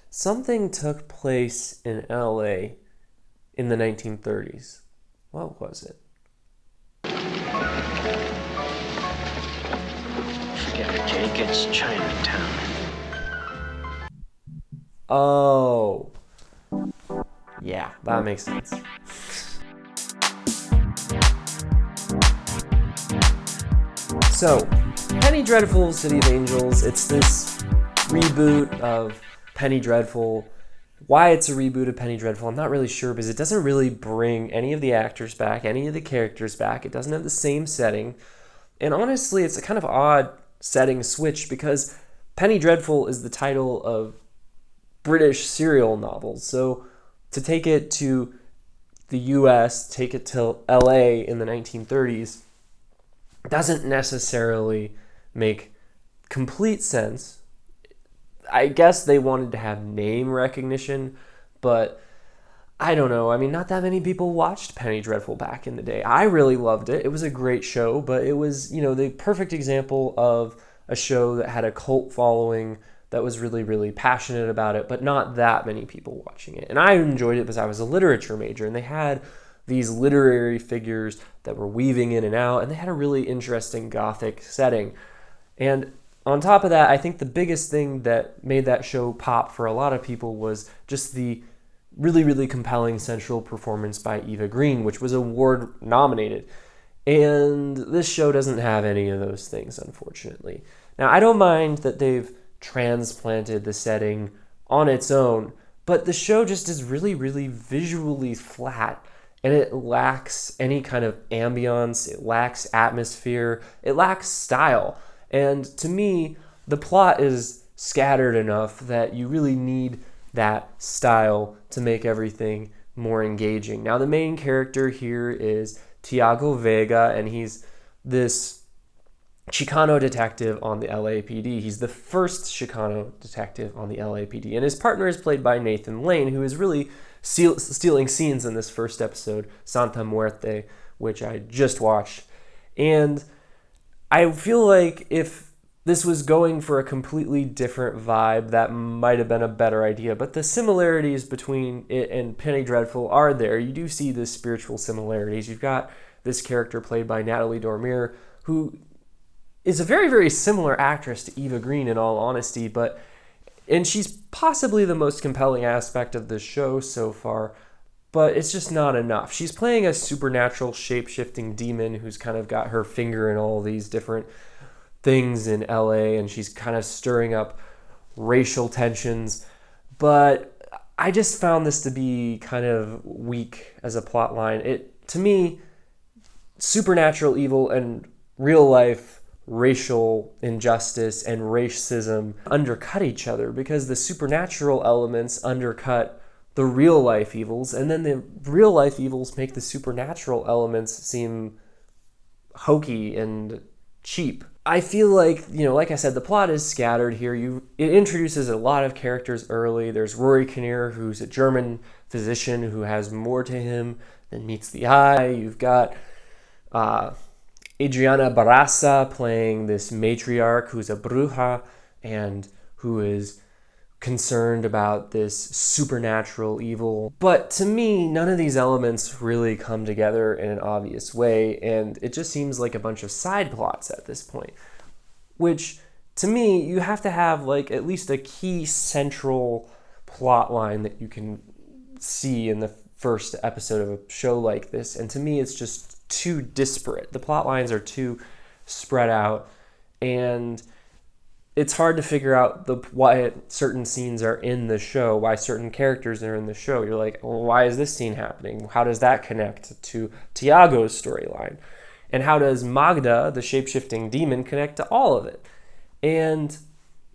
something took place in LA in the 1930s. What was it? Forget it, Jake. It's Chinatown. Oh, yeah, that makes sense. So, Penny Dreadful City of Angels, it's this reboot of Penny Dreadful. Why it's a reboot of Penny Dreadful, I'm not really sure, because it doesn't really bring any of the actors back, any of the characters back. It doesn't have the same setting. And honestly, it's a kind of odd setting switch, because Penny Dreadful is the title of British serial novels. So to take it to the US, take it to LA in the 1930s, doesn't necessarily make complete sense. I guess they wanted to have name recognition, but I don't know. I mean, not that many people watched Penny Dreadful back in the day. I really loved it. It was a great show, but it was, the perfect example of a show that had a cult following, that was really, really passionate about it, but not that many people watching it. And I enjoyed it because I was a literature major, and they had these literary figures that were weaving in and out, and they had a really interesting gothic setting. And on top of that, I think the biggest thing that made that show pop for a lot of people was just the really, really compelling central performance by Eva Green, which was award nominated. And this show doesn't have any of those things, unfortunately. Now, I don't mind that they've transplanted the setting on its own, but the show just is really, really visually flat, and it lacks any kind of ambiance, it lacks atmosphere, it lacks style. And to me, the plot is scattered enough that you really need that style to make everything more engaging. Now, the main character here is Tiago Vega, and he's this Chicano detective on the LAPD. He's the first Chicano detective on the LAPD, and his partner is played by Nathan Lane, who is really stealing scenes in this first episode, Santa Muerte, which I just watched. And I feel like if this was going for a completely different vibe, that might have been a better idea. But the similarities between it and Penny Dreadful are there. You do see the spiritual similarities. You've got this character played by Natalie Dormier, who is a very, very similar actress to Eva Green, in all honesty, and she's possibly the most compelling aspect of this show so far, but it's just not enough. She's playing a supernatural shape-shifting demon who's kind of got her finger in all these different things in LA, and she's kind of stirring up racial tensions, but I just found this to be kind of weak as a plot line. To me, supernatural evil and real-life racial injustice and racism undercut each other, because the supernatural elements undercut the real life evils, and then the real life evils make the supernatural elements seem hokey and cheap. I feel like, like I said, the plot is scattered here. It introduces a lot of characters early. There's Rory Kinnear, who's a German physician who has more to him than meets the eye. You've got Adriana Barraza playing this matriarch who's a bruja and who is concerned about this supernatural evil. But to me, none of these elements really come together in an obvious way, and it just seems like a bunch of side plots at this point, which to me, you have to have like at least a key central plot line that you can see in the first episode of a show like this, and to me it's just too disparate. The plot lines are too spread out, and it's hard to figure out why certain scenes are in the show, why certain characters are in the show. You're like, well, why is this scene happening? How does that connect to Tiago's storyline? And how does Magda, the shape-shifting demon, connect to all of it? And,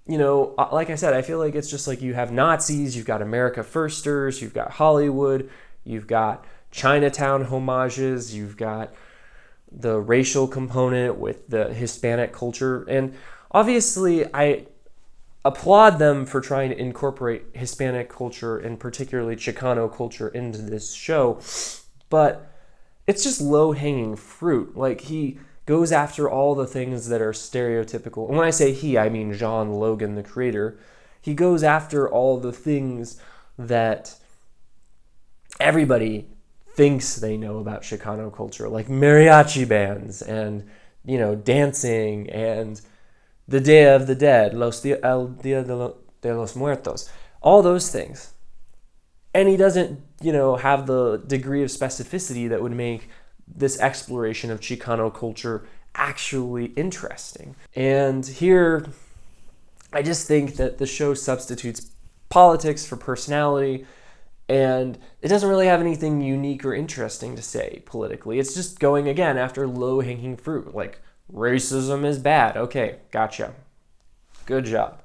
like I said, I feel like it's just like you have Nazis, you've got America Firsters, you've got Hollywood, you've got Chinatown homages, you've got the racial component with the Hispanic culture, and obviously I applaud them for trying to incorporate Hispanic culture and particularly Chicano culture into this show, but it's just low-hanging fruit. Like, he goes after all the things that are stereotypical, and when I say he, I mean John Logan, the creator. He goes after all the things that everybody thinks they know about Chicano culture, like mariachi bands and, dancing and the Day of the Dead, El Dia de los Muertos, all those things. And he doesn't, have the degree of specificity that would make this exploration of Chicano culture actually interesting. And here, I just think that the show substitutes politics for personality, and it doesn't really have anything unique or interesting to say politically. It's just going, again, after low-hanging fruit, like racism is bad. Okay, gotcha. Good job.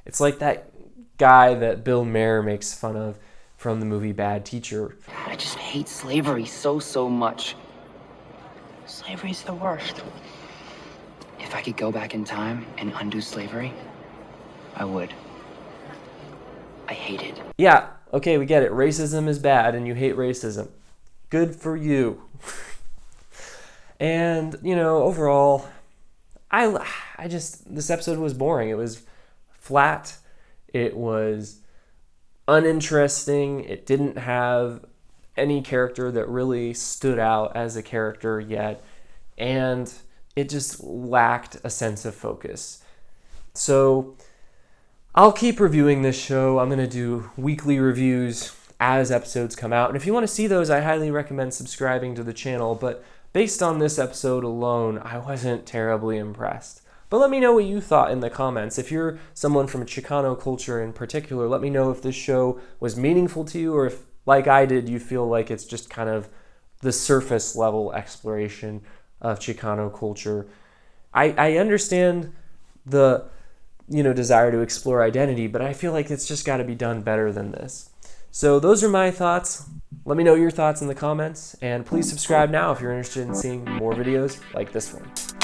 It's like that guy that Bill Maher makes fun of from the movie Bad Teacher. I just hate slavery so much. Slavery's the worst. If I could go back in time and undo slavery, I would. I hate it. Yeah, okay, we get it. Racism is bad and you hate racism. Good for you. And, overall, this episode was boring. It was flat. It was uninteresting. It didn't have any character that really stood out as a character yet. And it just lacked a sense of focus. So I'll keep reviewing this show. I'm going to do weekly reviews as episodes come out. And if you want to see those, I highly recommend subscribing to the channel. But based on this episode alone, I wasn't terribly impressed. But let me know what you thought in the comments. If you're someone from Chicano culture in particular, let me know if this show was meaningful to you, or if, like I did, you feel like it's just kind of the surface level exploration of Chicano culture. I understand the desire to explore identity, but I feel like it's just got to be done better than this. So those are my thoughts. Let me know your thoughts in the comments, and please subscribe now if you're interested in seeing more videos like this one.